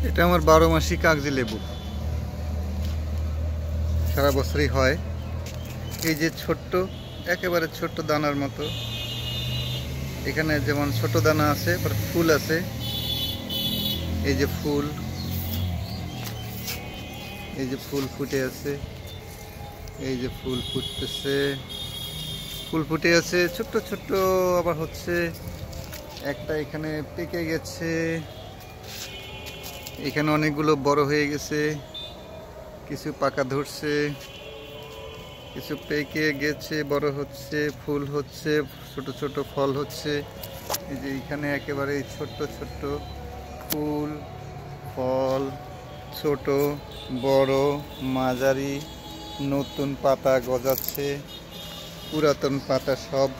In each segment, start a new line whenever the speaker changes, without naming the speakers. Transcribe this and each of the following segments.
এটা আমার 12 মাসি কাগজি লেবু, সারা বছরই হয়। এই যে ছোট্ট, একেবারে ছোট্ট দানার মতো, এখানে যেমন ছোট দানা আছে, ফুল আছে। এই যে ফুল, এই যে ফুল ফুটে আছে, এই যে ফুল ফুটতেছে, ফুল ফুটে আছে ছোট্ট ছোট্ট, আবার হচ্ছে একটা এখানে পেকে গেছে, এখানে অনেকগুলো বড় হয়ে গেছে, কিছু পাকা ধরছে, কিছু পেকে গেছে, বড় হচ্ছে, ফুল হচ্ছে, ছোট ছোট ফল হচ্ছে। এই যে এখানে একেবারে ছোট্ট ছোট্ট ফুল, ফল, ছোট, বড়, মাঝারি, নতুন পাতা গজাচ্ছে, পুরাতন পাতা সব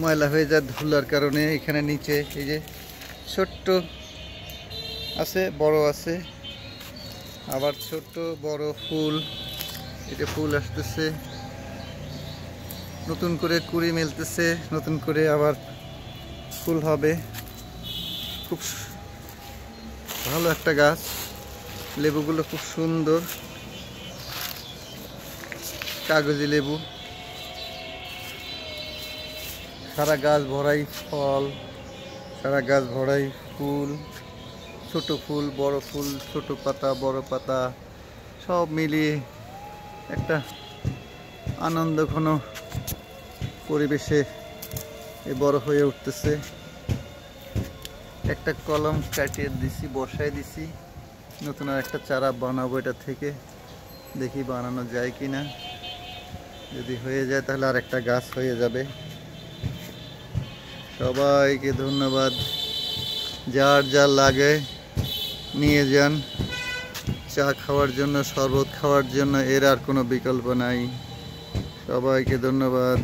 ময়লা হয়ে যায় ধুলার কারণে। এখানে নিচে এই যে ছোট্ট আছে, বড় আছে, আবার ছোট বড় ফুল, এটা ফুল আসতেছে, নতুন করে কুড়ি মেলতেছে, নতুন করে আবার ফুল হবে। খুব ভালো একটা গাছ, লেবুগুলো খুব সুন্দর, কাগজি লেবু, সারা গাছ ভরাই ফল, সারা গাছ ভরাই ফুল, ছোট ফুল, বড় ফুল, ছোট পাতা, বড় পাতা, সব মিলিয়ে একটা আনন্দঘন পরিবেশে এ বড় হয়ে উঠতেছে। একটা কলম কাটিয়ে দিছি, বসায় দিছি, নতুন আর একটা চারা বানাবো এটা থেকে, দেখি বানানো যায় কিনা। যদি হয়ে যায় তাহলে আর একটা গাছ হয়ে যাবে। সবাইকে ধন্যবাদ, যার যা লাগে নিয়ে যান, চা খাওয়ার জন্য, শরবত খাওয়ার জন্য, এর আর কোনো বিকল্প নাই। সবাইকে ধন্যবাদ।